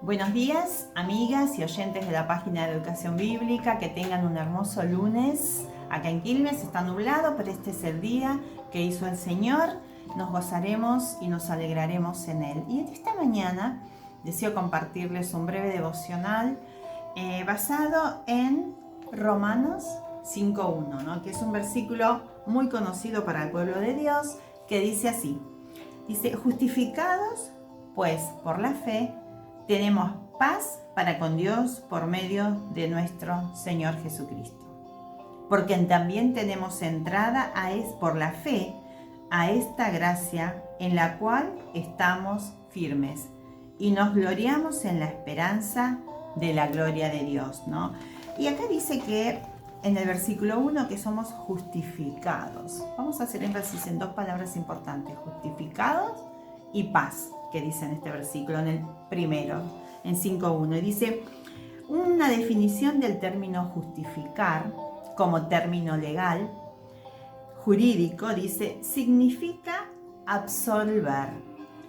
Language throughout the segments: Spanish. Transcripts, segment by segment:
Buenos días, amigas y oyentes de la página de Educación Bíblica, que tengan un hermoso lunes. Acá en Quilmes está nublado, pero este es el día que hizo el Señor. Nos gozaremos y nos alegraremos en Él. Y esta mañana deseo compartirles un breve devocional basado en Romanos 5.1, ¿no? Que es un versículo muy conocido para el pueblo de Dios, que dice así. Dice, justificados pues por la fe, tenemos paz para con Dios por medio de nuestro Señor Jesucristo. Porque también tenemos entrada por la fe a esta gracia en la cual estamos firmes y nos gloriamos en la esperanza de la gloria de Dios, ¿no? Y acá dice que en el versículo 1 que somos justificados. Vamos a hacer énfasis en dos palabras importantes, justificados y paz, que dice en este versículo, en el primero, en 5.1. Dice, una definición del término justificar como término legal, jurídico, dice, significa absolver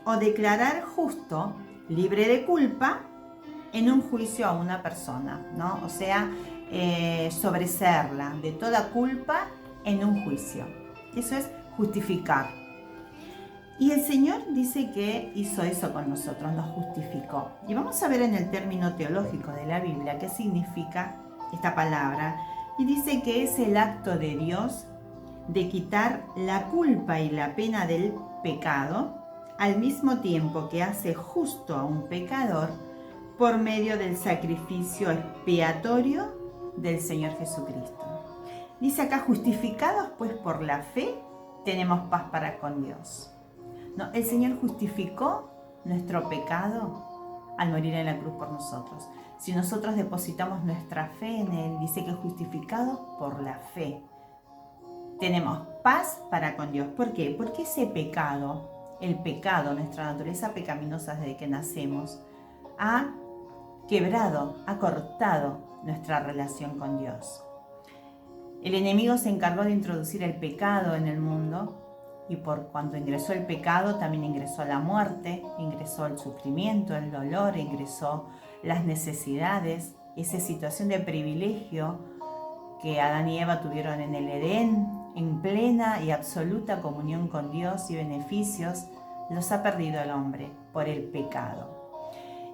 o declarar justo, libre de culpa, en un juicio a una persona, ¿no? O sea, sobreseerla de toda culpa en un juicio. Eso es justificar. Y el Señor dice que hizo eso con nosotros, nos justificó. Y vamos a ver en el término teológico de la Biblia qué significa esta palabra. Y dice que es el acto de Dios de quitar la culpa y la pena del pecado, al mismo tiempo que hace justo a un pecador por medio del sacrificio expiatorio del Señor Jesucristo. Dice acá, justificados pues por la fe, tenemos paz para con Dios. No, el Señor justificó nuestro pecado al morir en la cruz por nosotros. Si nosotros depositamos nuestra fe en Él, dice que justificados por la fe, tenemos paz para con Dios. ¿Por qué? Porque ese pecado, el pecado, nuestra naturaleza pecaminosa desde que nacemos, ha quebrado, ha cortado nuestra relación con Dios. El enemigo se encargó de introducir el pecado en el mundo y por cuando ingresó el pecado también ingresó la muerte, ingresó el sufrimiento, el dolor, ingresó las necesidades, esa situación de privilegio que Adán y Eva tuvieron en el Edén, en plena y absoluta comunión con Dios y beneficios, los ha perdido el hombre por el pecado.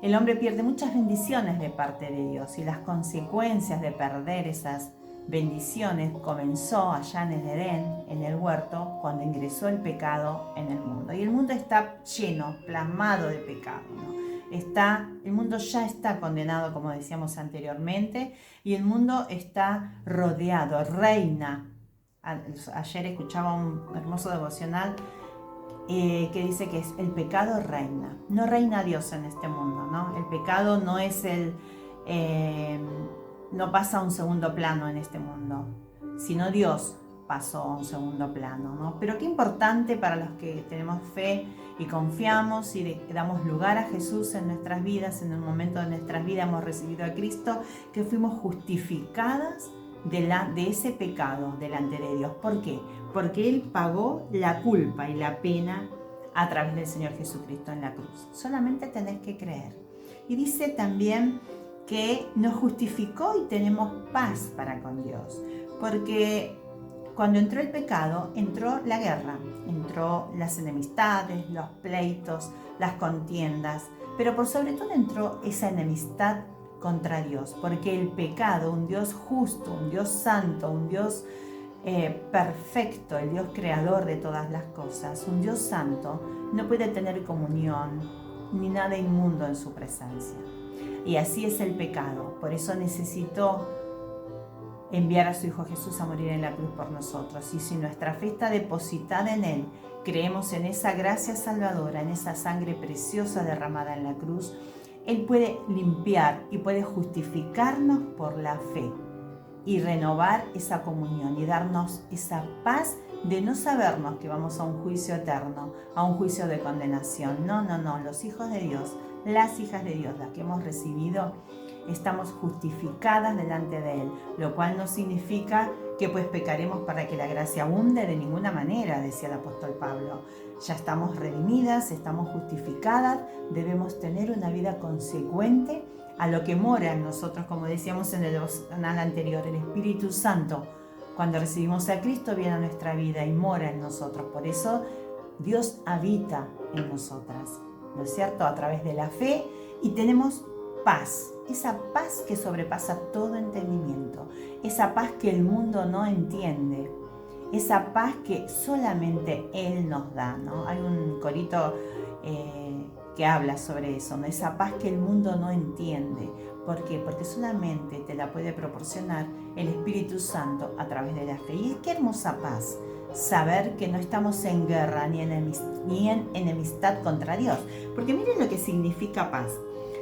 El hombre pierde muchas bendiciones de parte de Dios y las consecuencias de perder esas bendiciones comenzó allá en el Edén, en el huerto, cuando ingresó el pecado en el mundo. Y el mundo está lleno, plasmado de pecado, ¿no? El mundo ya está condenado, como decíamos anteriormente, y el mundo está rodeado, reina. Ayer escuchaba un hermoso devocional que dice que el pecado reina. No reina Dios en este mundo, ¿no? El pecado no es no pasa a un segundo plano en este mundo, sino Dios pasó a un segundo plano, ¿no? Pero qué importante para los que tenemos fe y confiamos y damos lugar a Jesús en nuestras vidas, en el momento de nuestras vidas hemos recibido a Cristo, que fuimos justificadas de ese pecado delante de Dios. ¿Por qué? Porque Él pagó la culpa y la pena a través del Señor Jesucristo en la cruz. Solamente tenés que creer. Y dice también que nos justificó y tenemos paz para con Dios. Porque cuando entró el pecado, entró la guerra, entró las enemistades, los pleitos, las contiendas, pero por sobre todo entró esa enemistad contra Dios, porque el pecado, un Dios justo, un Dios santo, un Dios perfecto, el Dios creador de todas las cosas, un Dios santo, no puede tener comunión ni nada inmundo en su presencia. Y así es el pecado, por eso necesitó enviar a su Hijo Jesús a morir en la cruz por nosotros. Y si nuestra fe está depositada en Él, creemos en esa gracia salvadora, en esa sangre preciosa derramada en la cruz, Él puede limpiar y puede justificarnos por la fe y renovar esa comunión y darnos esa paz de no sabernos que vamos a un juicio eterno, a un juicio de condenación. No, los hijos de Dios, las hijas de Dios, las que hemos recibido, estamos justificadas delante de Él, lo cual no significa que pues pecaremos para que la gracia abunde. De ninguna manera, decía el apóstol Pablo. Ya estamos redimidas, estamos justificadas, debemos tener una vida consecuente a lo que mora en nosotros, como decíamos en el devocional anterior, el Espíritu Santo. Cuando recibimos a Cristo viene a nuestra vida y mora en nosotros. Por eso Dios habita en nosotras, ¿no es cierto? A través de la fe, y tenemos paz, esa paz que sobrepasa todo entendimiento, esa paz que el mundo no entiende, esa paz que solamente Él nos da, ¿no? Hay un corito que habla sobre eso, ¿no? Esa paz que el mundo no entiende. ¿Por qué? Porque solamente te la puede proporcionar el Espíritu Santo a través de la fe. Y qué hermosa paz saber que no estamos en guerra ni en enemistad contra Dios. Porque miren lo que significa paz.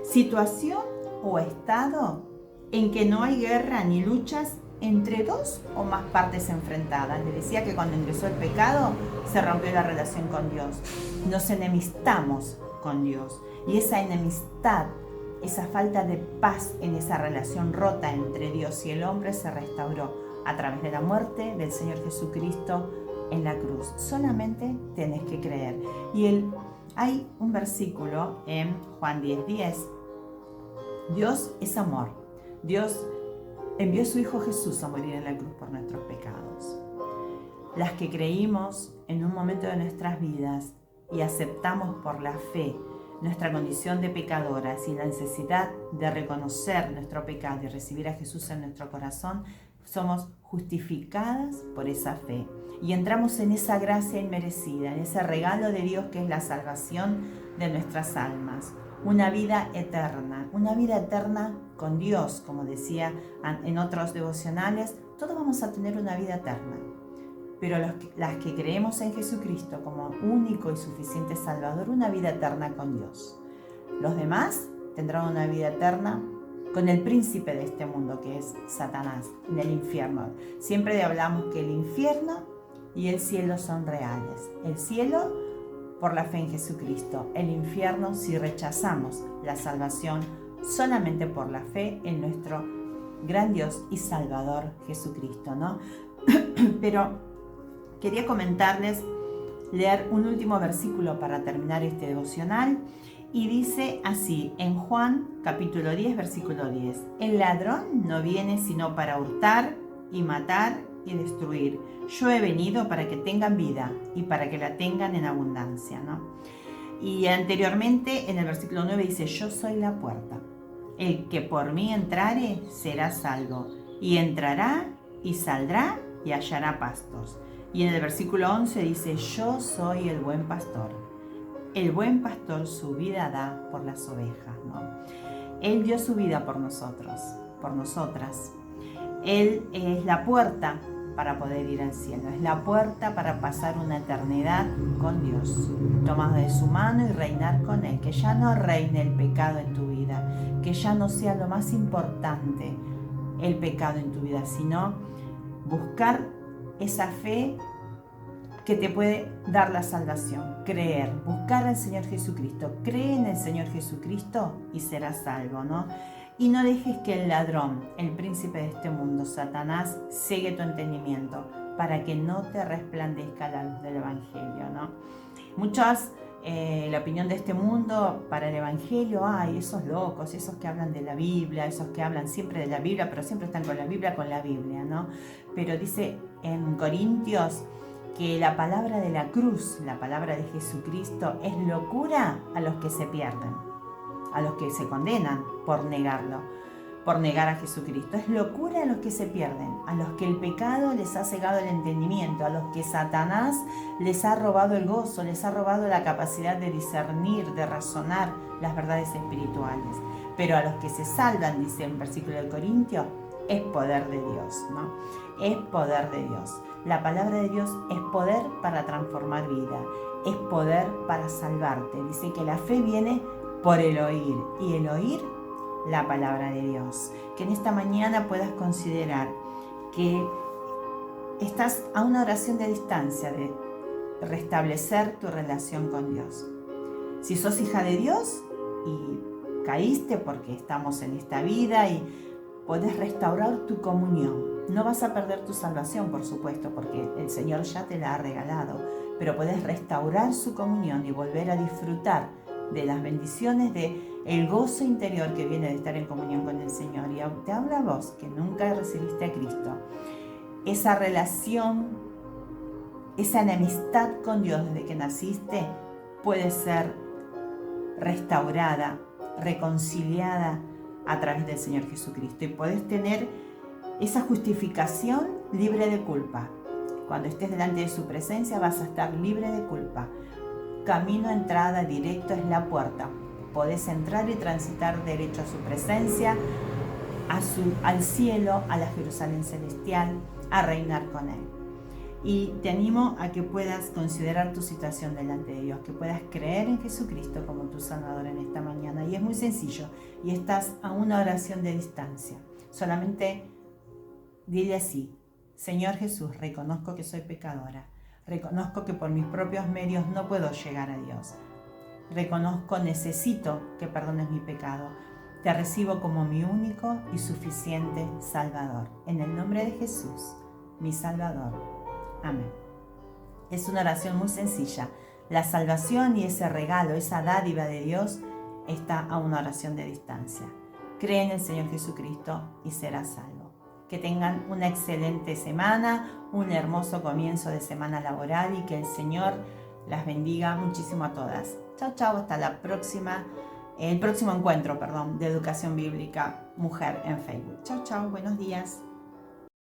Situación o estado en que no hay guerra ni luchas entre dos o más partes enfrentadas. Le decía que cuando ingresó el pecado se rompió la relación con Dios. Nos enemistamos con Dios. Y esa enemistad, esa falta de paz en esa relación rota entre Dios y el hombre se restauró a través de la muerte del Señor Jesucristo en la cruz. Solamente tenés que creer. Y hay un versículo en Juan 10:10. Dios es amor. Dios envió a su Hijo Jesús a morir en la cruz por nuestros pecados. Las que creímos en un momento de nuestras vidas y aceptamos por la fe nuestra condición de pecadoras y la necesidad de reconocer nuestro pecado y recibir a Jesús en nuestro corazón, somos justificadas por esa fe y entramos en esa gracia inmerecida, en ese regalo de Dios que es la salvación de nuestras almas. Una vida eterna con Dios, como decía en otros devocionales, todos vamos a tener una vida eterna. Pero las que creemos en Jesucristo como único y suficiente Salvador, una vida eterna con Dios. Los demás tendrán una vida eterna con el príncipe de este mundo, que es Satanás, en el infierno. Siempre hablamos que el infierno y el cielo son reales. El cielo por la fe en Jesucristo. El infierno si rechazamos la salvación solamente por la fe en nuestro gran Dios y Salvador Jesucristo, ¿no? Pero quería comentarles, leer un último versículo para terminar este devocional, y dice así, en Juan capítulo 10, versículo 10, el ladrón no viene sino para hurtar y matar y destruir. Yo he venido para que tengan vida y para que la tengan en abundancia, ¿no? Y anteriormente en el versículo 9 dice, yo soy la puerta. El que por mí entrare será salvo, y entrará y saldrá y hallará pastos. Y en el versículo 11 dice, yo soy el buen pastor. El buen pastor su vida da por las ovejas, ¿no? Él dio su vida por nosotros, por nosotras. Él es la puerta para poder ir al cielo, es la puerta para pasar una eternidad con Dios, tomado de su mano y reinar con Él, que ya no reine el pecado en tu vida, que ya no sea lo más importante el pecado en tu vida, sino buscar esa fe que te puede dar la salvación, creer, buscar al Señor Jesucristo, cree en el Señor Jesucristo y serás salvo, ¿no? Y no dejes que el ladrón, el príncipe de este mundo, Satanás, ciegue tu entendimiento para que no te resplandezca la luz del Evangelio, ¿no? Muchas, la opinión de este mundo para el Evangelio, ay, esos locos, esos que hablan de la Biblia, esos que hablan siempre de la Biblia, pero siempre están con la Biblia, ¿no? Pero dice en Corintios que la palabra de la cruz, la palabra de Jesucristo, es locura a los que se pierden, a los que se condenan por negarlo, por negar a Jesucristo. Es locura a los que se pierden, a los que el pecado les ha cegado el entendimiento, a los que Satanás les ha robado el gozo, les ha robado la capacidad de discernir, de razonar las verdades espirituales. Pero a los que se salvan, dice en el versículo de Corintios, es poder de Dios, ¿no? Es poder de Dios. La palabra de Dios es poder para transformar vida, es poder para salvarte. Dice que la fe viene por el oír, y el oír la palabra de Dios. Que en esta mañana puedas considerar que estás a una oración de distancia de restablecer tu relación con Dios. Si sos hija de Dios y caíste porque estamos en esta vida, y podés restaurar tu comunión No vas a perder tu salvación, por supuesto, porque el Señor ya te la ha regalado, pero puedes restaurar su comunión y volver a disfrutar de las bendiciones, de el gozo interior que viene de estar en comunión con el Señor. Y te habla a vos, que nunca recibiste a Cristo. Esa relación, esa enemistad con Dios desde que naciste puede ser restaurada, reconciliada a través del Señor Jesucristo. Y puedes tener esa justificación libre de culpa. Cuando estés delante de su presencia vas a estar libre de culpa. Camino, entrada, directo es la puerta. Podés entrar y transitar derecho a su presencia, al cielo, a la Jerusalén celestial, a reinar con Él. Y te animo a que puedas considerar tu situación delante de Dios, que puedas creer en Jesucristo como tu Salvador en esta mañana. Y es muy sencillo, y estás a una oración de distancia. Solamente dile así: Señor Jesús, reconozco que soy pecadora. Reconozco que por mis propios medios no puedo llegar a Dios. Reconozco, necesito que perdones mi pecado. Te recibo como mi único y suficiente Salvador. En el nombre de Jesús, mi Salvador. Amén. Es una oración muy sencilla. La salvación y ese regalo, esa dádiva de Dios, está a una oración de distancia. Cree en el Señor Jesucristo y serás salvo. Que tengan una excelente semana, un hermoso comienzo de semana laboral y que el Señor las bendiga muchísimo a todas. Chao, chao, hasta el próximo encuentro, de Educación Bíblica Mujer en Facebook. Chao, chao, buenos días.